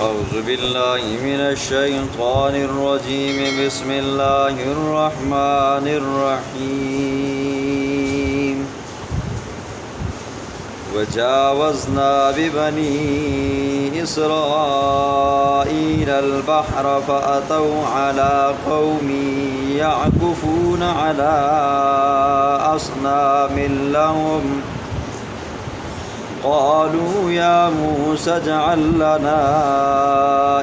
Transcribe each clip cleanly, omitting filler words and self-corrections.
أعوذ بالله من الشيطان الرجيم بسم الله الرحمن الرحيم وجاوزنا ببني إسرائيل البحر فأتوا على قوم يعكفون على أصنام لهم قالوا يا موسى اجعل لنا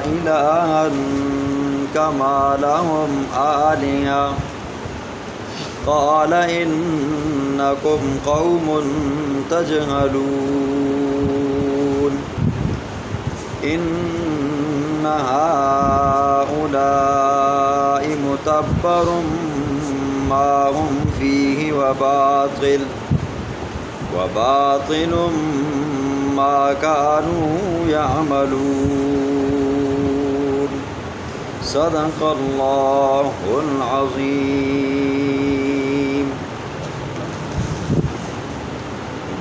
إلها كما لهم آلهة قال إنكم قوم تجهلون إن هؤلاء متبر ما هم فيه وباطل ما كانوا يعملون صدق الله العظيم۔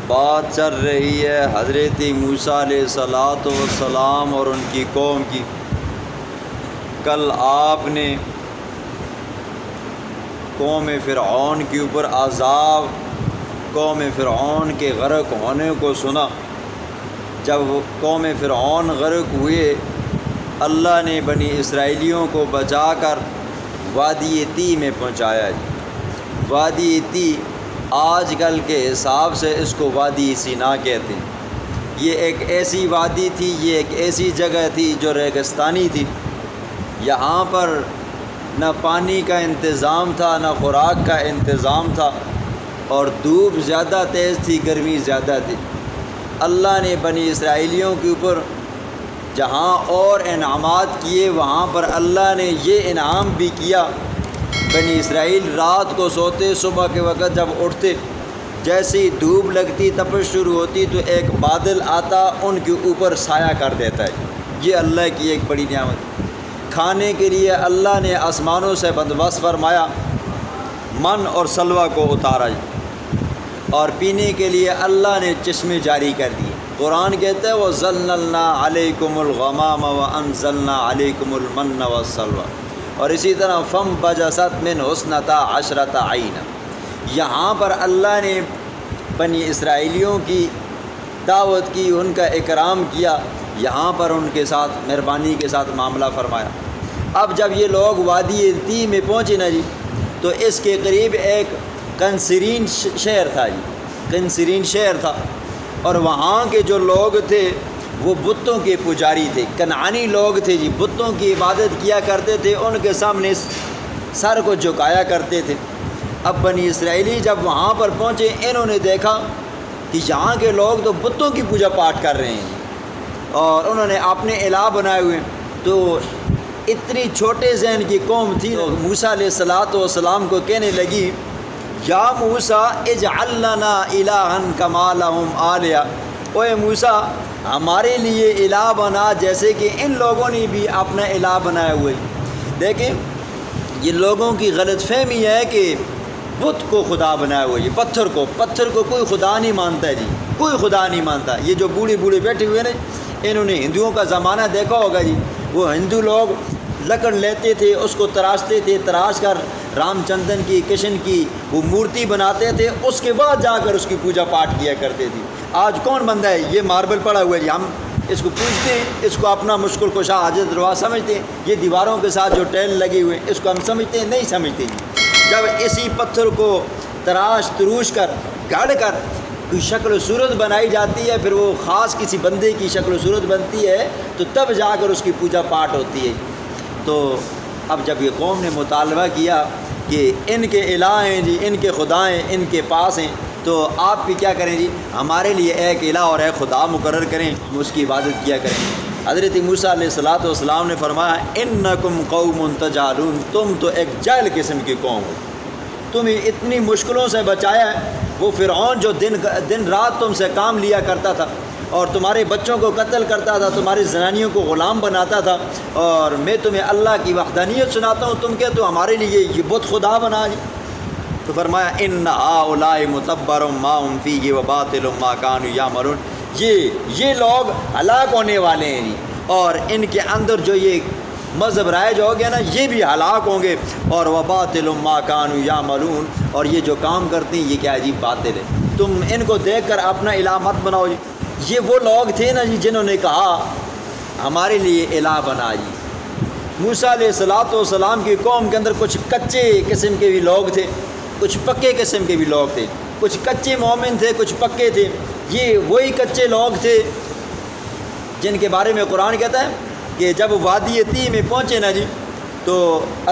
بات چل رہی ہے حضرت موسیٰ علیہ السلام اور ان کی قوم کی۔ کل آپ نے قوم فرعون کے اوپر عذاب، قوم فرعون کے غرق ہونے کو سنا۔ جب قوم فرعون غرق ہوئے، اللہ نے بنی اسرائیلیوں کو بچا کر وادی تی میں پہنچایا۔ وادی تی آج کل کے حساب سے اس کو وادی سینا کہتے ہیں۔ یہ ایک ایسی وادی تھی، یہ ایک ایسی جگہ تھی جو ریگستانی تھی۔ یہاں پر نہ پانی کا انتظام تھا، نہ خوراک کا انتظام تھا، اور دھوپ زیادہ تیز تھی، گرمی زیادہ تھی۔ اللہ نے بنی اسرائیلیوں کے اوپر جہاں اور انعامات کیے، وہاں پر اللہ نے یہ انعام بھی کیا۔ بنی اسرائیل رات کو سوتے، صبح کے وقت جب اٹھتے، جیسے ہی دھوپ لگتی، تپش شروع ہوتی، تو ایک بادل آتا، ان کے اوپر سایہ کر دیتا ہے۔ یہ اللہ کی ایک بڑی نعمت۔ کھانے کے لیے اللہ نے آسمانوں سے بندوبست فرمایا، من اور سلوہ کو اتارا، اور پینے کے لیے اللہ نے چشمے جاری کر دیے۔ قرآن کہتا ہے وَظَلَّلْنَا عَلَيْكُمُ الْغَمَامَ وَأَنزَلْنَا عَلَيْكُمُ الْمَنَّ وَالسَّلْوَىٰ، اور اسی طرح فَانبَجَسَتْ مِنْهُ اثْنَتَا عَشْرَةَ عَيْنًا۔ یہاں پر اللہ نے بنی اسرائیلیوں کی دعوت کی، ان کا اکرام کیا، یہاں پر ان کے ساتھ مہربانی کے ساتھ معاملہ فرمایا۔ اب جب یہ لوگ وادی تی میں پہنچے نا جی، تو اس کے قریب ایک کنسرین شہر تھا جی، کنسرین شہر تھا، اور وہاں کے جو لوگ تھے وہ بتوں کے پجاری تھے، کنعانی لوگ تھے جی، بتوں کی عبادت کیا کرتے تھے، ان کے سامنے سر کو جھکایا کرتے تھے۔ اب بنی اسرائیلی جب وہاں پر پہنچے، انہوں نے دیکھا کہ یہاں کے لوگ تو بتوں کی پوجا پاٹ کر رہے ہیں، اور انہوں نے اپنے الہ بنائے ہوئے۔ تو اتنی چھوٹے ذہن کی قوم تھی، موسیٰ علیہ السلام کو کہنے لگی یا موسیٰ اجعل لنا الہا کما لہم آلیہ، اوے موسیٰ ہمارے لیے الہ بنا جیسے کہ ان لوگوں نے بھی اپنا الہ بنایا ہوئے۔ دیکھیں یہ لوگوں کی غلط فہمی ہے کہ بت کو خدا بنایا ہوا ہے، پتھر کو کوئی خدا نہیں مانتا ہے جی، کوئی خدا نہیں مانتا۔ یہ جو بوڑھے بیٹھے ہوئے نا، انہوں نے ہندوؤں کا زمانہ دیکھا ہوگا جی، وہ ہندو لوگ لکڑ لیتے تھے، اس کو تراشتے تھے، تراش کر رام چندر کی، کرشن کی وہ مورتی بناتے تھے، اس کے بعد جا کر اس کی پوجا پاٹ کیا کرتے تھے۔ آج کون بندہ ہے؟ یہ ماربل پڑا ہوا ہے جی، ہم اس کو پوجتے ہیں، اس کو اپنا مشکل کشا حاجت روا سمجھتے ہیں۔ یہ دیواروں کے ساتھ جو ٹیل لگے ہوئے اس کو ہم سمجھتے ہیں؟ نہیں سمجھتے جی۔ جب اسی پتھر کو تروش کر گڑھ کر کوئی شکل و صورت بنائی جاتی ہے، پھر وہ خاص کسی بندے کی شکل و صورت بنتی ہے، تو تب جا کر اس کی پوجا پاٹ ہوتی ہے۔ تو اب جب یہ قوم نے مطالبہ کیا کہ ان کے الہ ہیں جی، ان کے خدا ہیں، ان کے پاس ہیں، تو آپ بھی کیا کریں جی، ہمارے لیے ایک الہ اور ایک خدا مقرر کریں، ہم اس کی عبادت کیا کریں۔ حضرت موسیٰ علیہ السلام نے فرمایا انکم قوم تجہلون، تم تو ایک جاہل قسم کی قوم ہو، تمہیں اتنی مشکلوں سے بچایا ہے۔ وہ فرعون جو دن رات تم سے کام لیا کرتا تھا، اور تمہارے بچوں کو قتل کرتا تھا، تمہاری زنانیوں کو غلام بناتا تھا، اور میں تمہیں اللہ کی وحدانیت سناتا ہوں، تم کہتے ہو ہمارے لیے یہ بت خدا بنا جی۔ تو فرمایا ان ہؤلاء متبر ما هم فیہ وباطل ما كانوا یعملون، یہ لوگ ہلاک ہونے والے ہیں جی، اور ان کے اندر جو یہ مذہب رائج ہو گیا نا یہ بھی ہلاک ہوں گے، اور وباطل ما کانوا یعملون، اور یہ جو کام کرتے ہیں یہ کیا عجیب باطل ہے، تم ان کو دیکھ کر اپنا الہ مت بناؤ جی۔ یہ وہ لوگ تھے نا جی جنہوں نے کہا ہمارے لیے الہ بنا جی۔ موسیٰ علیہ السلام کی قوم کے اندر کچھ کچے قسم کے بھی لوگ تھے، کچھ پکے قسم کے بھی لوگ تھے، کچھ کچے مومن تھے، کچھ پکے تھے۔ یہ وہی کچے لوگ تھے جن کے بارے میں قرآن کہتا ہے کہ جب وادی تیہ میں پہنچے نا جی تو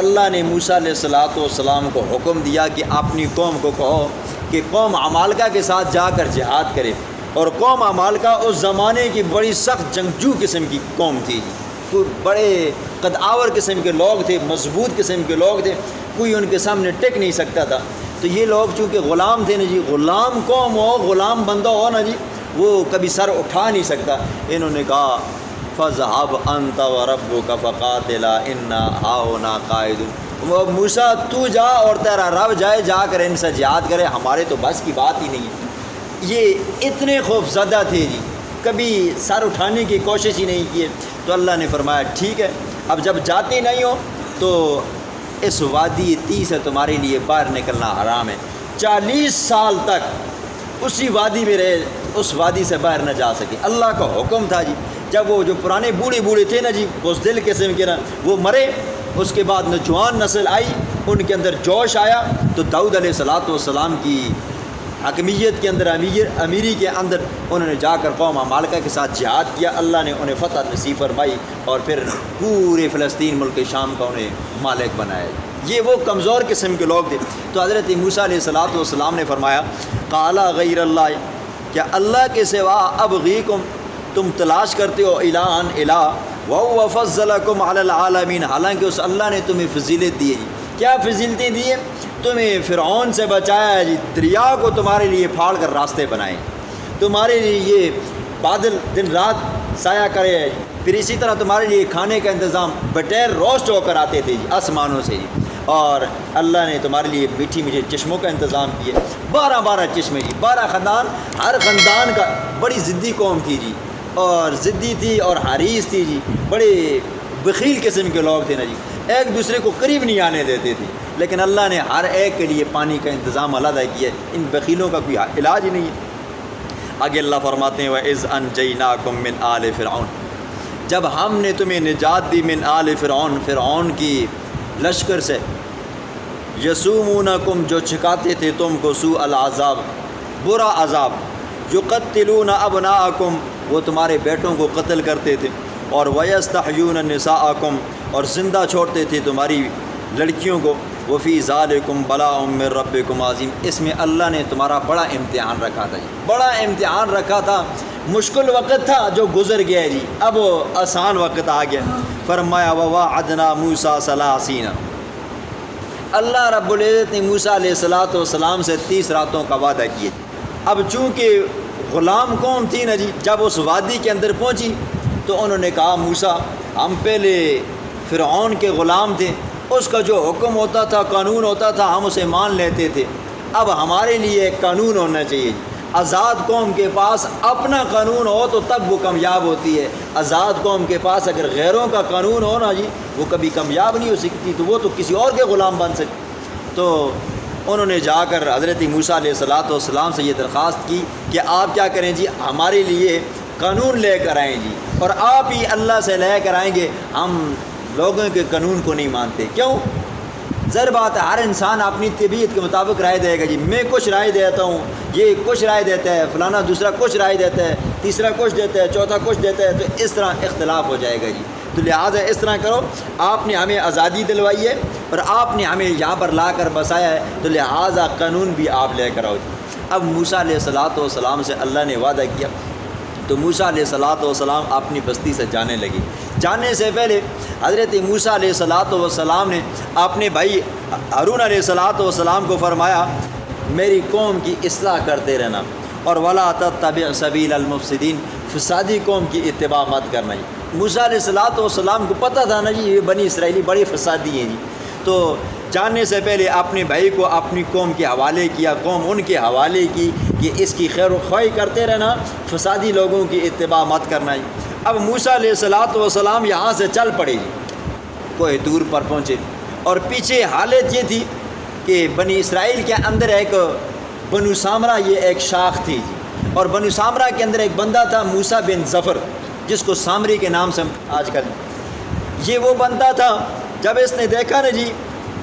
اللہ نے موسیٰ علیہ السلام کو حکم دیا کہ اپنی قوم کو کہو کہ قوم عمالقہ کے ساتھ جا کر جہاد کرے، اور قوم عمالقہ اس زمانے کی بڑی سخت جنگجو قسم کی قوم تھی جی، کوئی بڑے قدآور قسم کے لوگ تھے، مضبوط قسم کے لوگ تھے، کوئی ان کے سامنے ٹک نہیں سکتا تھا۔ تو یہ لوگ چونکہ غلام تھے نا جی، غلام قوم ہو، غلام بندہ ہو نا جی، وہ کبھی سر اٹھا نہیں سکتا۔ انہوں نے کہا فَاذْهَبْ أَنْتَ وَرَبُّكَ فَقَاتِلَا إِنَّا هَاهُنَا قَاعِدُونَ، موسیٰ تو جا اور تیرا رب جائے، جا کر ان سے جہاد کرے، ہمارے تو بس کی بات ہی نہیں ہے۔ یہ اتنے خوف زدہ تھے جی، کبھی سر اٹھانے کی کوشش ہی نہیں کیے۔ تو اللہ نے فرمایا ٹھیک ہے، اب جب جاتے نہیں ہو تو اس وادی تیہ سے تمہارے لیے باہر نکلنا حرام ہے۔ 40 سال تک اسی وادی میں رہے، اس وادی سے باہر نہ جا سکے، اللہ کا حکم تھا جی۔ جب وہ جو پرانے بوڑھے تھے نا جی بزدل قسم کے نا وہ مرے، اس کے بعد نوجوان نسل آئی، ان کے اندر جوش آیا، تو داؤد علیہ السلام کی حکمیت کے اندر، امیری کے اندر انہوں نے جا کر قوم عمالقہ کے ساتھ جہاد کیا، اللہ نے انہیں فتح نصیب فرمائی، اور پھر پورے فلسطین ملک شام کا انہیں مالک بنایا۔ یہ وہ کمزور قسم کے لوگ تھے۔ تو حضرت موسیٰ علیہ السلام نے فرمایا قال غیر اللہ، کیا اللہ کے سوا ابغیکم، تم تلاش کرتے ہو الہًا الہ، وَهُوَ فَضَّلَكُمْ عَلَى الْعَالَمِينَ، حالانکہ اس اللہ نے تمہیں فضیلت دی ہے جی۔ کیا فضیلتیں دی ہیں؟ تمہیں فرعون سے بچایا ہے جی، دریا کو تمہارے لیے پھاڑ کر راستے بنائے، تمہارے لیے یہ بادل دن رات سایہ کرے، پھر اسی طرح تمہارے لیے کھانے کا انتظام بٹیر روسٹ ہو کر آتے تھے جی آسمانوں سے جی، اور اللہ نے تمہارے لیے میٹھی میٹھے چشموں کا انتظام کیا، 12 چشمے جی، 12 خاندان، ہر خاندان کا بڑی ضدی قوم تھی جی، اور ضدی تھی اور حریص تھی جی، بڑے بخیل قسم کے لوگ تھے نا جی، ایک دوسرے کو قریب نہیں آنے دیتے تھے، لیکن اللہ نے ہر ایک کے لیے پانی کا انتظام علیحدہ کیا، ان بخیلوں کا کوئی علاج ہی نہیں ہے۔ آگے اللہ فرماتے ہیں وَإِذْ أَنْجَيْنَاكُمْ مِنْ آلِ فِرْعَوْنَ، جب ہم نے تمہیں نجات دی من آل فرعون، فرعون کی لشکر سے، یسومونکم، جو چھکاتے تھے تم کو، سوء العذاب، برا عذاب، یقتلون ابناءکم، وہ تمہارے بیٹوں کو قتل کرتے تھے، اور ویستحیون نساءکم، اور زندہ چھوڑتے تھے تمہاری لڑکیوں کو، وفی ذالکم بلاء من ربکم عظیم، اس میں اللہ نے تمہارا بڑا امتحان رکھا تھا جی، بڑا امتحان رکھا تھا، مشکل وقت تھا جو گزر گیا جی، اب آسان وقت آ گیا۔ فرمایا وواعدنا موسیٰ 30، اللہ رب العزت نے موسیٰ علیہ السلام سے 30 راتوں کا وعدہ کیا۔ اب چونکہ غلام قوم تھی نا جی، جب اس وادی کے اندر پہنچی تو انہوں نے کہا موسیٰ ہم پہلے فرعون کے غلام تھے، اس کا جو حکم ہوتا تھا، قانون ہوتا تھا، ہم اسے مان لیتے تھے، اب ہمارے لیے ایک قانون ہونا چاہیے۔ آزاد قوم کے پاس اپنا قانون ہو تو تب وہ کامیاب ہوتی ہے، آزاد قوم کے پاس اگر غیروں کا قانون ہو نا جی وہ کبھی کامیاب نہیں ہو سکتی، تو وہ تو کسی اور کے غلام بن سکتے۔ تو انہوں نے جا کر حضرت موسیٰ علیہ السلام سے یہ درخواست کی کہ آپ کیا کریں جی، ہمارے لیے قانون لے کر آئیں جی، اور آپ ہی اللہ سے لے کر آئیں گے، ہم لوگوں کے قانون کو نہیں مانتے۔ کیوں؟ ظاہر بات ہے ہر انسان اپنی طبیعت کے مطابق رائے دے گا جی، میں کچھ رائے دیتا ہوں، یہ کچھ رائے دیتا ہے، فلانا دوسرا کچھ رائے دیتا ہے، تیسرا کچھ دیتا ہے، چوتھا کچھ دیتا ہے، تو اس طرح اختلاف ہو جائے گا جی۔ تو لہٰذا اس طرح کرو، آپ نے ہمیں آزادی دلوائی ہے اور آپ نے ہمیں یہاں پر لا کر بسایا ہے، تو لہٰذا قانون بھی آپ لے کر آؤ جی۔ اب موسیٰ علیہ السلام سے اللہ نے وعدہ کیا، تو موسیٰ علیہ السلام اپنی بستی سے جانے لگی۔ جانے سے پہلے حضرت موسیٰ علیہ السلام نے اپنے بھائی ہارون علیہ السلام کو فرمایا میری قوم کی اصلاح کرتے رہنا، اور ولا تتبع سبیل المفسدین، فسادی قوم کی اتباع مت کرنا جی۔ موسیٰ علیہ السلام کو پتہ تھا نا جی یہ بنی اسرائیلی بڑے فسادی ہیں جی، تو جاننے سے پہلے اپنے بھائی کو اپنی قوم کے حوالے کیا، قوم ان کے حوالے کی کہ اس کی خیر و خواہی کرتے رہنا، فسادی لوگوں کی اتباع مت کرنا ہے۔ اب موسیٰ علیہ الصلوۃ والسلام یہاں سے چل پڑے جی، کوہ طور پر پہنچے، اور پیچھے حالت یہ تھی کہ بنی اسرائیل کے اندر ایک بنو سامرہ یہ ایک شاخ تھی جی، اور بنو سامرہ کے اندر ایک بندہ تھا موسیٰ بن ظفر، جس کو سامری کے نام سے آج کل، یہ وہ بندہ تھا۔ جب اس نے دیکھا نا جی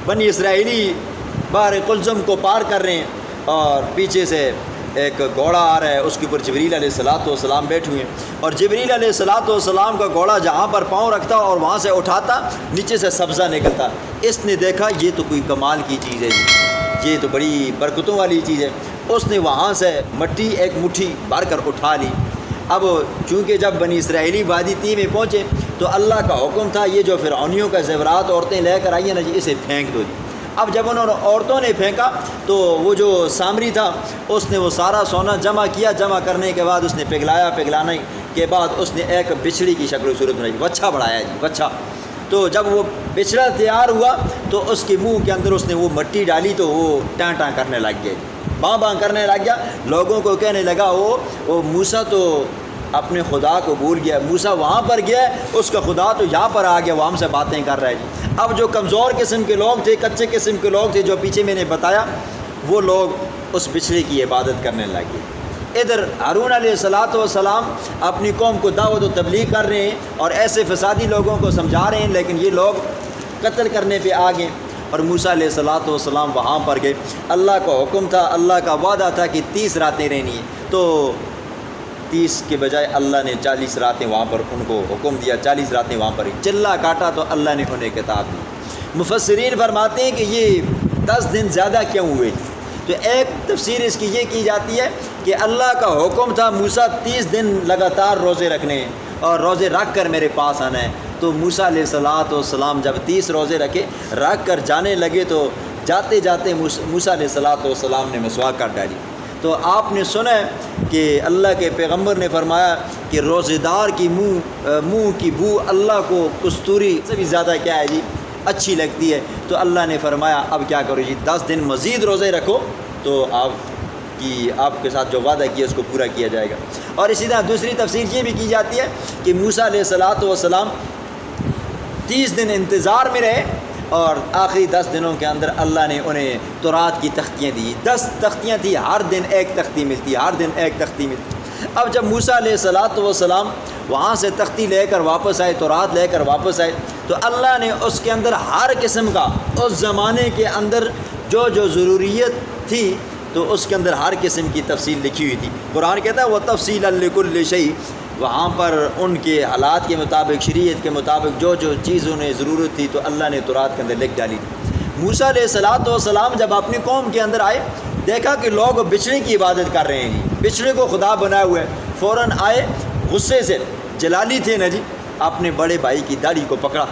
بنی اسرائیلی بحر قلزم کو پار کر رہے ہیں اور پیچھے سے ایک گھوڑا آ رہا ہے، اس کے اوپر جبریل علیہ الصلوۃ والسلام بیٹھے ہوئے ہیں، اور جبریل علیہ الصلوۃ والسلام کا گھوڑا جہاں پر پاؤں رکھتا اور وہاں سے اٹھاتا نیچے سے سبزہ نکلتا۔ اس نے دیکھا یہ تو کوئی کمال کی چیز ہے جی، یہ تو بڑی برکتوں والی چیز ہے۔ اس نے وہاں سے مٹی ایک مٹھی بھر کر اٹھا لی۔ اب چونکہ جب بنی اسرائیلی وادی تی میں پہنچے تو اللہ کا حکم تھا یہ جو فرعونیوں کا زیورات عورتیں لے کر آئی ہیں نا جی، اسے پھینک دو جی۔ اب جب انہوں نے عورتوں نے پھینکا تو وہ جو سامری تھا اس نے وہ سارا سونا جمع کیا، جمع کرنے کے بعد اس نے پگھلایا، پگھلانے کے بعد اس نے ایک بچھڑی کی شکل و صورت بنائی، بچھا بڑھایا جی، بچھا۔ تو جب وہ بچھڑا تیار ہوا تو اس کے منہ کے اندر اس نے وہ مٹی ڈالی تو وہ ٹاں ٹاں کرنے لگ گیا جی، باں باں کرنے لگ گیا۔ لوگوں کو کہنے لگا وہ موسیٰ تو اپنے خدا کو بھول گیا، موسیٰ وہاں پر گیا، اس کا خدا تو یہاں پر آ گیا، وہ ہم سے باتیں کر رہا ہے جی۔ اب جو کمزور قسم کے لوگ تھے، کچے قسم کے لوگ تھے جو پیچھے میں نے بتایا، وہ لوگ اس بچھڑے کی عبادت کرنے لگے۔ ادھر ہارون علیہ الصلوۃ والسلام اپنی قوم کو دعوت و تبلیغ کر رہے ہیں اور ایسے فسادی لوگوں کو سمجھا رہے ہیں، لیکن یہ لوگ قتل کرنے پہ آ گئے، اور موسیٰ علیہ الصلوۃ والسلام وہاں پر گئے۔ اللہ کا حکم تھا، اللہ کا وعدہ تھا کہ 30 راتیں رہنی ہیں، تو 30 کے بجائے اللہ نے 40 راتیں وہاں پر ان کو حکم دیا، 40 راتیں وہاں پر چلا کاٹا تو اللہ نے انہیں کتاب دی۔ مفسرین فرماتے ہیں کہ یہ 10 دن زیادہ کیوں ہوئے، تو ایک تفسیر اس کی یہ کی جاتی ہے کہ اللہ کا حکم تھا موسیٰ 30 دن لگاتار روزے رکھنے ہیں اور روزے رکھ کر میرے پاس آنا ہے۔ تو موسیٰ علیہ الصلوۃ والسلام جب 30 روزے رکھ کر جانے لگے تو جاتے جاتے موسیٰ علیہ الصلوۃ والسلام نے مسواک کر ڈالی۔ تو آپ نے سنا ہے کہ اللہ کے پیغمبر نے فرمایا کہ روزے دار کی منہ کی بو اللہ کو کستوری سے بھی زیادہ کیا ہے جی، اچھی لگتی ہے۔ تو اللہ نے فرمایا اب کیا کرو جی، 10 دن مزید روزے رکھو تو آپ کے ساتھ جو وعدہ کیا اس کو پورا کیا جائے گا۔ اور اسی طرح دوسری تفسیر یہ بھی کی جاتی ہے کہ موسیٰ علیہ الصلوۃ والسلام 30 دن انتظار میں رہے اور آخری 10 دنوں کے اندر اللہ نے انہیں تورات کی تختیاں دی۔ 10 تختیاں تھیں، ہر دن ایک تختی ملتی، ہر دن ایک تختی ملتی۔ اب جب موسیٰ علیہ الصلوۃ والسلام وہاں سے تختی لے کر واپس آئے، تورات لے کر واپس آئے، تو اللہ نے اس کے اندر ہر قسم کا اس زمانے کے اندر جو ضروریت تھی تو اس کے اندر ہر قسم کی تفصیل لکھی ہوئی تھی۔ قرآن کہتا ہے وہ تفصیل لکل شیء، وہاں پر ان کے حالات کے مطابق، شریعت کے مطابق جو چیز انہیں ضرورت تھی تو اللہ نے تورات کے اندر لکھ ڈالی تھی۔ موسیٰ علیہ الصلوۃ والسلام جب اپنی قوم کے اندر آئے، دیکھا کہ لوگ بچھڑے کی عبادت کر رہے ہیں جی، بچھڑے کو خدا بنائے ہوئے، فوراً آئے غصے سے، جلالی تھے نا جی، اپنے بڑے بھائی کی داڑھی کو پکڑا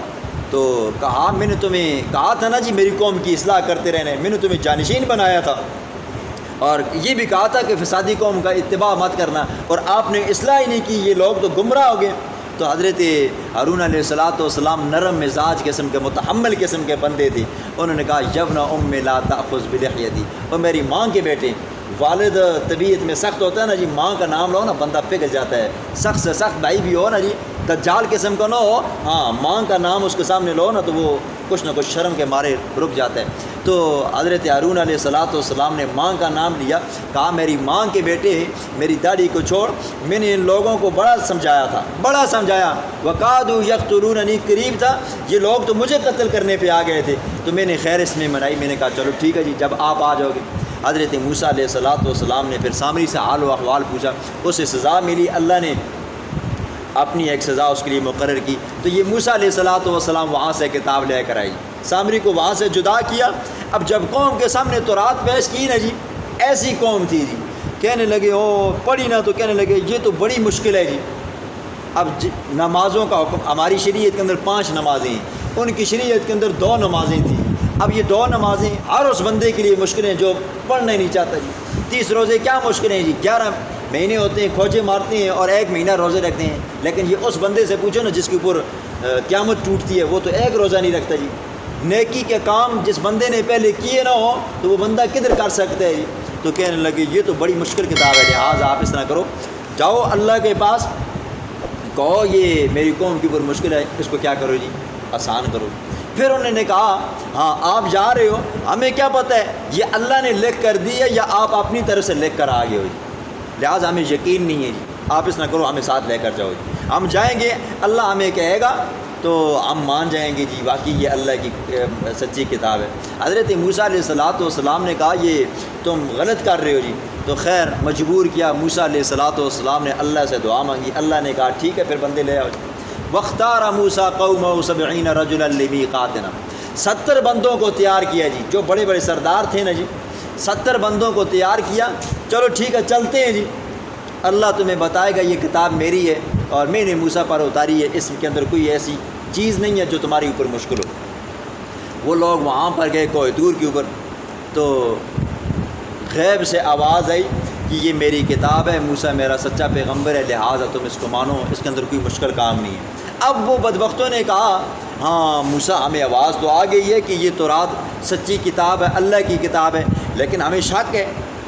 تو کہا میں نے تمہیں کہا تھا نا جی میری قوم کی اصلاح کرتے رہنے، میں نے تمہیں جانشین بنایا تھا، اور یہ بھی کہا تھا کہ فسادی قوم کا اتباع مت کرنا، اور آپ نے اصلاح ہی نہیں کی، یہ لوگ تو گمراہ ہو گئے۔ تو حضرت ہارون علیہ الصلوۃ والسلام نرم مزاج قسم کے، متحمل قسم کے بندے تھے، انہوں نے کہا یبن ام لا تأخذ بلحیتی، اور میری ماں کے بیٹے، والد طبیعت میں سخت ہوتا ہے نا جی، ماں کا نام لو نا بندہ پگھل جاتا ہے، سخت سے سخت بھائی بھی ہو نا جی، دجال قسم کا نہ ہو، ہاں ماں کا نام اس کے سامنے لو نا تو وہ کچھ نہ کچھ شرم کے مارے رک جاتا ہے۔ تو حضرت ہارون علیہ الصلوۃ والسلام نے ماں کا نام لیا، کہا میری ماں کے بیٹے میری داڑھی کو چھوڑ، میں نے ان لوگوں کو بڑا سمجھایا تھا، بڑا سمجھایا، وقادوا یقتلوننی، قریب تھا یہ لوگ تو مجھے قتل کرنے پہ آ گئے تھے، تو میں نے خیر اس میں منائی، میں نے کہا چلو ٹھیک ہے جی جب آپ آ جاؤ گے۔ حضرت موسیٰ علیہ الصلوۃ والسلام نے پھر سامری سے حال و احوال پوچھا، اسے سزا ملی، اللہ نے اپنی ایک سزا اس کے لیے مقرر کی۔ تو یہ موسیٰ علیہ الصلوۃ والسلام وہاں سے کتاب لے کر آئی، سامری کو وہاں سے جدا کیا۔ اب جب قوم کے سامنے تورات پیش کی نا جی، ایسی قوم تھی جی، کہنے لگے پڑھی نا، تو کہنے لگے یہ تو بڑی مشکل ہے جی۔ اب نمازوں کا حکم، ہماری شریعت کے اندر 5 نمازیں ہیں، ان کی شریعت کے اندر 2 نمازیں تھیں۔ اب یہ 2 نمازیں ہر اس بندے کے لیے مشکل ہیں جو پڑھنا ہی نہیں چاہتا جی۔ 30 روزے کیا مشکل ہیں جی، 11 مہینے ہوتے ہیں، کھوجے مارتے ہیں اور 1 مہینہ روزے رکھتے ہیں، لیکن یہ اس بندے سے پوچھو نا جس کے اوپر قیامت ٹوٹتی ہے، وہ تو 1 روزہ نہیں رکھتا جی۔ نیکی کے کام جس بندے نے پہلے کیے نہ ہو تو وہ بندہ کدھر کر سکتا ہے جی۔ تو کہنے لگے یہ تو بڑی مشکل کتاب ہے، لہٰذا آپ اس طرح کرو، جاؤ اللہ کے پاس کہو یہ میری قوم کے اوپر مشکل ہے، اس کو کیا کرو جی، آسان کرو۔ پھر انہوں نے کہا ہاں آپ جا رہے ہو، ہمیں کیا پتہ ہے یہ اللہ نے لکھ کر دی ہے یا آپ اپنی طرف سے لکھ کر آ گئے ہو جی، لہٰذا ہمیں یقین نہیں ہے جی، آپ اس نہ کرو، ہمیں ساتھ لے کر جاؤ جی، ہم جائیں گے اللہ ہمیں کہے گا تو ہم مان جائیں گے جی واقعی یہ اللہ کی سچی کتاب ہے۔ حضرت موسیٰ علیہ السلام نے کہا یہ تم غلط کر رہے ہو جی، تو خیر مجبور کیا، موسیٰ علیہ السلام نے اللہ سے دعا مانگی، اللہ نے کہا ٹھیک ہے پھر بندے لے آؤ۔ وَاخْتَارَ مُوسَىٰ قَوْمَهُ 70 رَجُلًا لِمِيقَاتِنَا، 70 بندوں کو تیار کیا جی، جو بڑے بڑے سردار تھے نا جی، 70 بندوں کو تیار کیا، چلو ٹھیک ہے چلتے ہیں جی، اللہ تمہیں بتائے گا یہ کتاب میری ہے اور میں نے موسیٰ پر اتاری ہے، اس کے اندر کوئی ایسی چیز نہیں ہے جو تمہاری اوپر مشکل ہو۔ وہ لوگ وہاں پر گئے کوہ طور کے اوپر، تو غیب سے آواز آئی کہ یہ میری کتاب ہے، موسیٰ میرا سچا پیغمبر ہے، لہٰذا تم اس کو مانو، اس کے اندر کوئی مشکل کام نہیں ہے۔ اب وہ بدبختوں نے کہا ہاں موسیٰ ہمیں آواز تو آ گئی ہے کہ یہ تورات سچی کتاب ہے، اللہ کی کتاب ہے، لیکن ہمیں شک ہے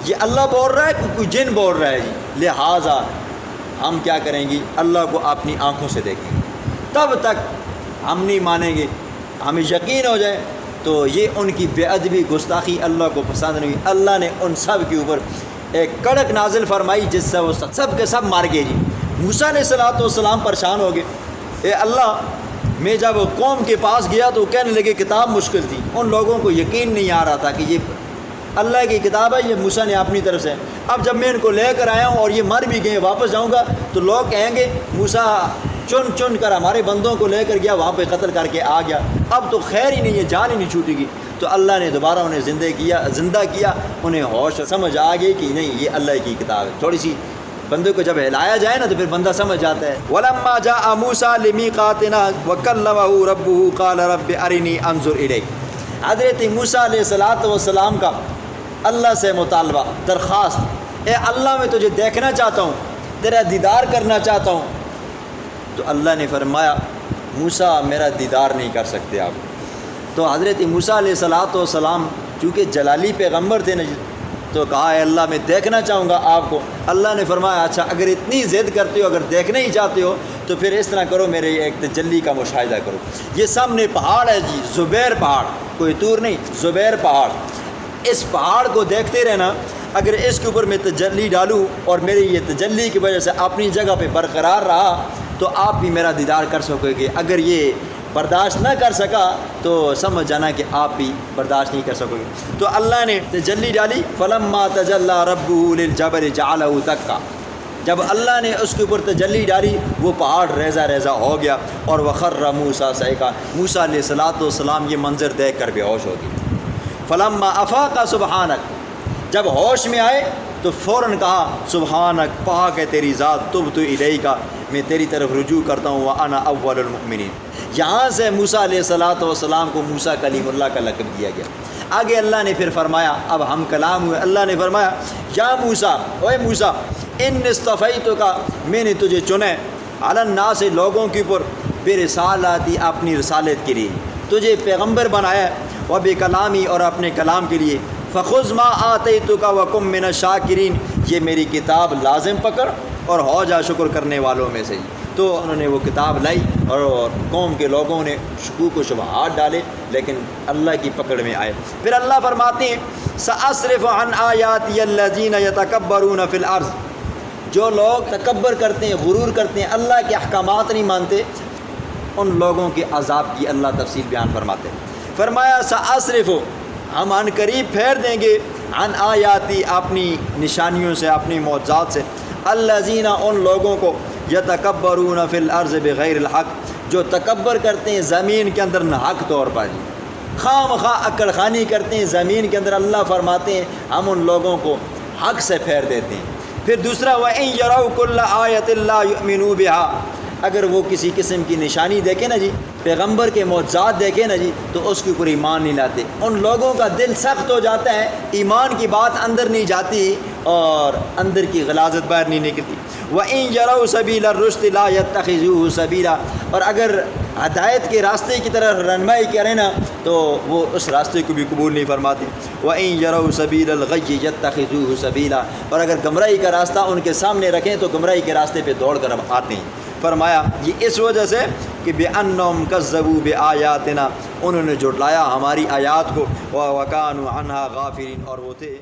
یہ اللہ بول رہا ہے کہ کوئی جن بول رہا ہے جی، لہٰذا ہم کیا کریں گے، اللہ کو اپنی آنکھوں سے دیکھیں گے، تب تک ہم نہیں مانیں گے، ہمیں یقین ہو جائے۔ تو یہ ان کی بے ادبی گستاخی اللہ کو پسند نہیں، اللہ نے ان سب کے اوپر ایک کڑک نازل فرمائی جس سے وہ سب کے سب مار گئے جی۔ موسیٰ علیہ السلام پریشان ہو گئے، اے اللہ میں جب قوم کے پاس گیا تو کہنے لگے کتاب مشکل تھی، ان لوگوں کو یقین نہیں آ رہا تھا کہ یہ اللہ کی کتاب ہے، یہ موسیٰ نے اپنی طرف سے، اب جب میں ان کو لے کر آیا ہوں اور یہ مر بھی گئے، واپس جاؤں گا تو لوگ کہیں گے موسیٰ چن چن کر ہمارے بندوں کو لے کر گیا، وہاں پہ قتل کر کے آ گیا، اب تو خیر ہی نہیں ہے، جان ہی نہیں چھوٹے گی۔ تو اللہ نے دوبارہ انہیں زندہ کیا، انہیں ہوش سمجھ آ گئی کہ نہیں یہ اللہ کی کتاب ہے۔ تھوڑی سی بندے کو جب ہلایا جائے نا تو پھر بندہ سمجھ جاتا ہے۔ وَلَمَّا جَاءَ مُوسَىٰ لِمِيقَاتِنَا وَكَلَّمَهُ رَبُّهُ قَالَ رَبِّ أَرِنِي أَنظُرْ إِلَيْكَ، حضرت موسیٰ علیہ السلام کا اللہ سے مطالبہ، درخواست، اے اللہ میں تجھے دیکھنا چاہتا ہوں، تیرا دیدار کرنا چاہتا ہوں۔ تو اللہ نے فرمایا موسیٰ میرا دیدار نہیں کر سکتے آپ۔ تو حضرت موسیٰ علیہ السلام چونکہ جلالی پیغمبر تھے نا، تو کہا اے اللہ میں دیکھنا چاہوں گا آپ کو۔ اللہ نے فرمایا اچھا اگر اتنی ضد کرتے ہو، اگر دیکھنا ہی چاہتے ہو تو پھر اس طرح کرو، میرے ایک تجلی کا مشاہدہ کرو۔ یہ سامنے پہاڑ ہے جی، زبیر پہاڑ، کوئی طور نہیں، زبیر پہاڑ، اس پہاڑ کو دیکھتے رہنا، اگر اس کے اوپر میں تجلی ڈالوں اور میری یہ تجلی کی وجہ سے اپنی جگہ پہ برقرار رہا تو آپ بھی میرا دیدار کر سکو گے، اگر یہ برداشت نہ کر سکا تو سمجھ جانا کہ آپ بھی برداشت نہیں کر سکو گے۔ تو اللہ نے تجلی ڈالی، فلما تجلی ربہ للجبل جعلہ دکا، جب اللہ نے اس کے اوپر تجلی ڈالی وہ پہاڑ ریزہ ریزہ ہو گیا، اور وخر موسیٰ صعقا، موسیٰ علیہ السلام یہ منظر دیکھ کر بے ہوش ہو گئے۔ فلما افاق سبحانک، جب ہوش میں آئے تو فوراً کہا سبحانک، پاک ہے تیری ذات، تبت الیک، میں تیری طرف رجوع کرتا ہوں، وانا اول المؤمنین۔ یہاں سے موسیٰ علیہ السلام کو موسیٰ کلیم اللہ کا لقب دیا گیا۔ آگے اللہ نے پھر فرمایا، اب ہم کلام ہوئے، اللہ نے فرمایا یا موسیٰ، اوے موسیٰ، ان اصطفیتک، میں نے تجھے چنے، علی الناس، لوگوں کے اوپر، برسالاتی، اپنی رسالت کے لیے تجھے پیغمبر بنایا، و بکلامی، اور اپنے کلام کے لیے، فخذ ما آتیتک وکن من الشاکرین، یہ میری کتاب لازم پکڑ اور ہو جا شکر کرنے والوں میں سے ہی۔ تو انہوں نے وہ کتاب لائی اور قوم کے لوگوں نے شکوک و شبہات ڈالے لیکن اللہ کی پکڑ میں آئے۔ پھر اللہ فرماتے ہیں سأصرف عن آیاتی الذین یتکبرون فی الارض، جو لوگ تکبر کرتے ہیں، غرور کرتے ہیں، اللہ کے احکامات نہیں مانتے، ان لوگوں کے عذاب کی اللہ تفصیل بیان فرماتے ہیں۔ فرمایا سأصرف، ہم عن قریب پھیر دیں گے، عن آیاتی، اپنی نشانیوں سے، اپنی معجزات سے، الذین، ان لوگوں کو، یتکبرون فی الارض بغیر الحق، جو تکبر کرتے ہیں زمین کے اندر ناحق طور پر، خام خواہ اکڑ خانی کرتے ہیں زمین کے اندر، اللہ فرماتے ہیں ہم ان لوگوں کو حق سے پھیر دیتے ہیں۔ پھر دوسرا وَإِن يَرَوْا كُلَّ آیَةٍ لَا يُؤْمِنُوا بِهَا، اگر وہ کسی قسم کی نشانی دیکھیں نا جی، پیغمبر کے معجزات دیکھیں نا جی، تو اس کے اوپر ایمان نہیں لاتے، ان لوگوں کا دل سخت ہو جاتا ہے، ایمان کی بات اندر نہیں جاتی اور اندر کی غلاظت باہر نہیں نکلتی۔ وَإِن يَرَوْا سَبِيلَ الرُّشْدِ لَا يَتَّخِذُوهُ سَبِيلًا، اور اگر ہدایت کے راستے کی طرف رہنمائی کریں نا تو وہ اس راستے کو بھی قبول نہیں فرماتے۔ وَإِن يَرَوْا سَبِيلَ الْغَيِّ يَتَّخِذُوهُ سَبِيلًا، اور اگر گمراہی کا راستہ ان کے سامنے رکھیں تو گمراہی کے راستے پہ دوڑ کر آتے ہیں۔ فرمایا یہ اس وجہ سے کہ بِأَنَّهُمْ كَذَّبُوا بِآيَاتِنَا، انہوں نے جھٹلایا ہماری آیات کو، وَكَانُوا عَنْهَا غَافِلِينَ، اور وہ تھے